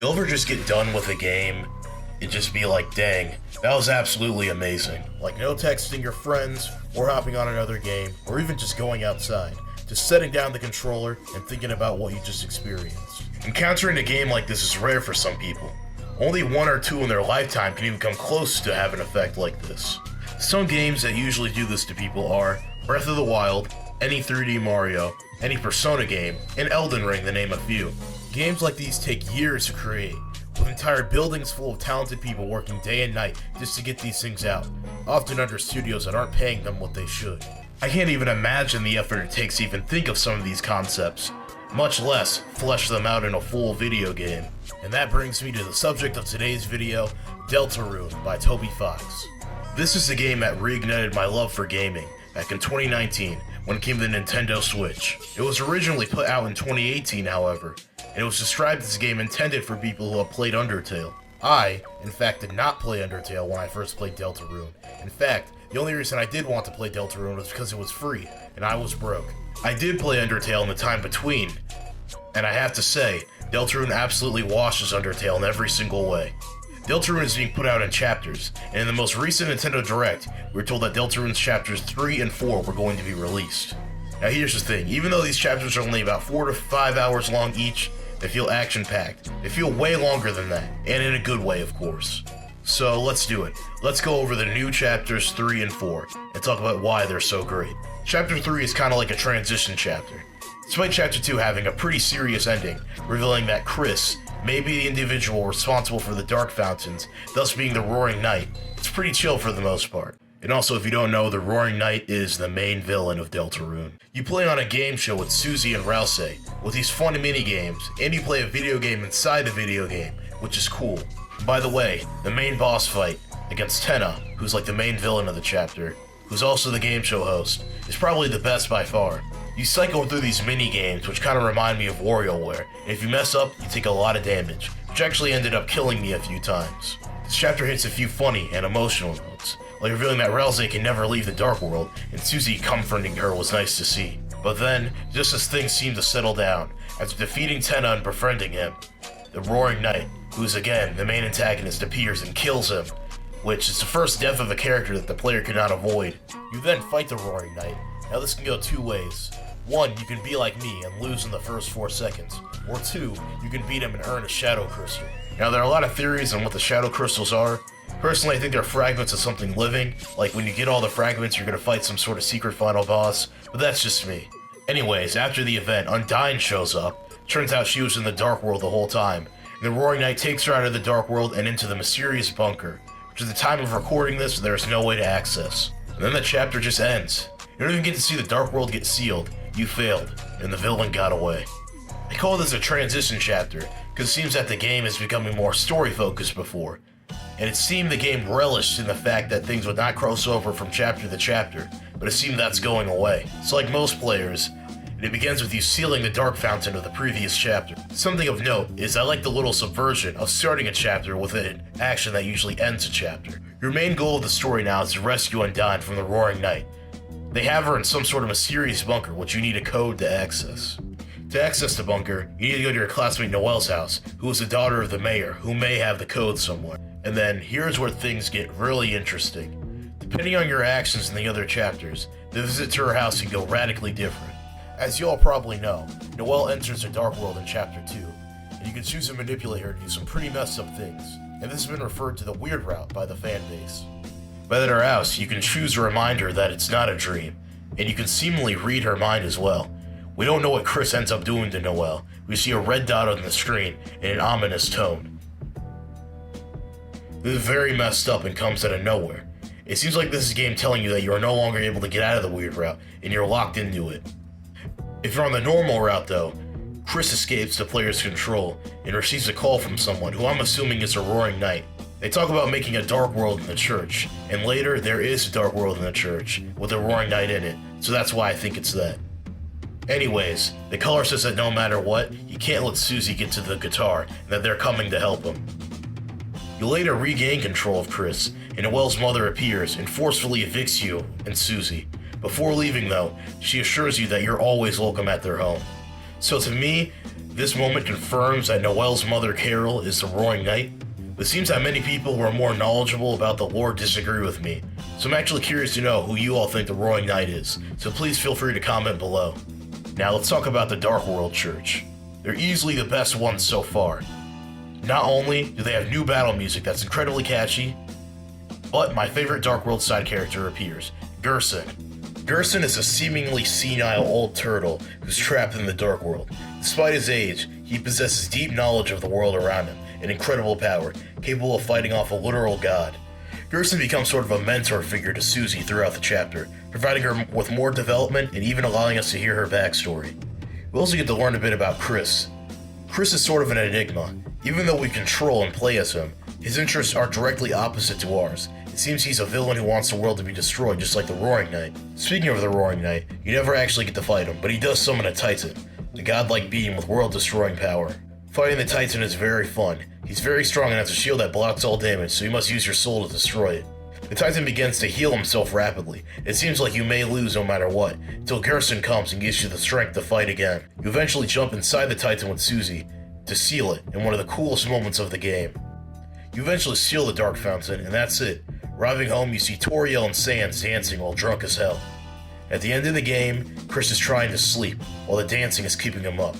You'll ever just get done with a game and just be like, dang, that was absolutely amazing. Like no texting your friends, or hopping on another game, or even just going outside. Just setting down the controller and thinking about what you just experienced. Encountering a game like this is rare for some people. Only one or two in their lifetime can even come close to have an effect like this. Some games that usually do this to people are Breath of the Wild, any 3D Mario, any Persona game, and Elden Ring to name a few. Games like these take years to create, with entire buildings full of talented people working day and night just to get these things out, often under studios that aren't paying them what they should. I can't even imagine the effort it takes to even think of some of these concepts, much less flesh them out in a full video game. And that brings me to the subject of today's video, Deltarune by Toby Fox. This is the game that reignited my love for gaming back in 2019 when it came to the Nintendo Switch. It was originally put out in 2018, however, and it was described as a game intended for people who have played Undertale. I, in fact, did not play Undertale when I first played Deltarune. In fact, the only reason I did want to play Deltarune was because it was free, and I was broke. I did play Undertale in the time between, and I have to say, Deltarune absolutely washes Undertale in every single way. Deltarune is being put out in chapters, and in the most recent Nintendo Direct, we were told that Deltarune Chapters 3 and 4 were going to be released. Now here's the thing, even though these chapters are only about 4 to 5 hours long each, they feel action-packed. They feel way longer than that, and in a good way, of course. So let's do it. Let's go over the new chapters 3 and 4, and talk about why they're so great. Chapter 3 is kind of like a transition chapter. Despite Chapter 2 having a pretty serious ending, revealing that Kris may be the individual responsible for the Dark Fountains, thus being the Roaring Knight, it's pretty chill for the most part. And also, if you don't know, the Roaring Knight is the main villain of Deltarune. You play on a game show with Susie and Ralsei, with these fun mini-games, and you play a video game inside a video game, which is cool. By the way, the main boss fight against Tenna, who's like the main villain of the chapter, who's also the game show host, is probably the best by far. You cycle through these mini-games, which kind of remind me of WarioWare, and if you mess up, you take a lot of damage, which actually ended up killing me a few times. This chapter hits a few funny and emotional notes, like revealing that Ralsei can never leave the Dark World, and Susie comforting her was nice to see. But then, just as things seem to settle down, after defeating Tenna and befriending him, the Roaring Knight, who is again the main antagonist, appears and kills him, which is the first death of a character that the player could not avoid. You then fight the Roaring Knight. Now this can go two ways. One, you can be like me and lose in the first 4 seconds, or two, you can beat him and earn a Shadow Crystal. Now there are a lot of theories on what the Shadow Crystals are. Personally, I think they're fragments of something living, like when you get all the fragments you're gonna fight some sort of secret final boss, but that's just me. Anyways, after the event, Undyne shows up. Turns out she was in the Dark World the whole time, and the Roaring Knight takes her out of the Dark World and into the mysterious bunker, which at the time of recording this, there is no way to access. And then the chapter just ends. You don't even get to see the Dark World get sealed. You failed, and the villain got away. I call this a transition chapter, because it seems that the game is becoming more story-focused before, and it seemed the game relished in the fact that things would not cross over from chapter to chapter, but it seemed that's going away. So like most players, it begins with you sealing the Dark Fountain of the previous chapter. Something of note is I like the little subversion of starting a chapter with an action that usually ends a chapter. Your main goal of the story now is to rescue Undyne from the Roaring Knight. They have her in some sort of mysterious bunker, which you need a code to access. To access the bunker, you need to go to your classmate Noelle's house, who is the daughter of the mayor, who may have the code somewhere. And then, here's where things get really interesting. Depending on your actions in the other chapters, the visit to her house can go radically different. As you all probably know, Noelle enters the Dark World in Chapter 2, and you can choose to manipulate her to do some pretty messed up things, and this has been referred to the Weird Route by the fanbase. But at her house, you can choose to remind her that it's not a dream, and you can seemingly read her mind as well. We don't know what Kris ends up doing to Noelle. We see a red dot on the screen in an ominous tone. This is very messed up and comes out of nowhere. It seems like this is a game telling you that you are no longer able to get out of the Weird Route, and you're locked into it. If you're on the normal route though, Kris escapes the player's control and receives a call from someone who I'm assuming is a Roaring Knight. They talk about making a Dark World in the church, and later there is a Dark World in the church with a Roaring Knight in it, so that's why I think it's that. Anyways, the caller says that no matter what, he can't let Susie get to the guitar, and that they're coming to help him. You later regain control of Kris, and Noelle's mother appears and forcefully evicts you and Susie. Before leaving though, she assures you that you're always welcome at their home. So to me, This moment confirms that Noelle's mother Carol is the Roaring Knight. It seems that many people who are more knowledgeable about the lore disagree with me, so I'm actually curious to know who you all think the Roaring Knight is, so please feel free to comment below. Now let's talk about the Dark World Church. They're easily the best ones so far. Not only do they have new battle music that's incredibly catchy, but my favorite Dark World side character appears, Gerson. Gerson is a seemingly senile old turtle who's trapped in the Dark World. Despite his age, he possesses deep knowledge of the world around him and incredible power, capable of fighting off a literal god. Gerson becomes sort of a mentor figure to Susie throughout the chapter, providing her with more development and even allowing us to hear her backstory. We also get to learn a bit about Kris. Kris is sort of an enigma. Even though we control and play as him, his interests are directly opposite to ours. It seems he's a villain who wants the world to be destroyed, just like the Roaring Knight. Speaking of the Roaring Knight, you never actually get to fight him, but he does summon a Titan, a godlike being with world-destroying power. Fighting the Titan is very fun. He's very strong and has a shield that blocks all damage, so you must use your soul to destroy it. The Titan begins to heal himself rapidly. It seems like you may lose no matter what, until Gerson comes and gives you the strength to fight again. You eventually jump inside the Titan with Susie to seal it in one of the coolest moments of the game. You eventually seal the Dark Fountain, and that's it. Arriving home, you see Toriel and Sans dancing while drunk as hell. At the end of the game, Kris is trying to sleep, while the dancing is keeping him up.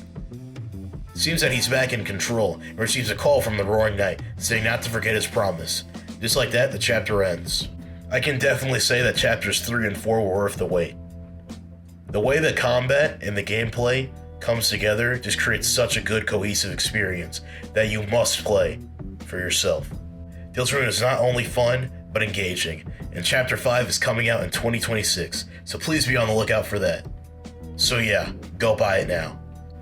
Seems that he's back in control, and receives a call from the Roaring Knight, saying not to forget his promise. Just like that, the chapter ends. I can definitely say that chapters 3 and 4 were worth the wait. The way the combat and the gameplay comes together just creates such a good cohesive experience that you must play for yourself. Deltarune is not only fun, but engaging, and chapter 5 is coming out in 2026, so please be on the lookout for that. So yeah, go buy it now.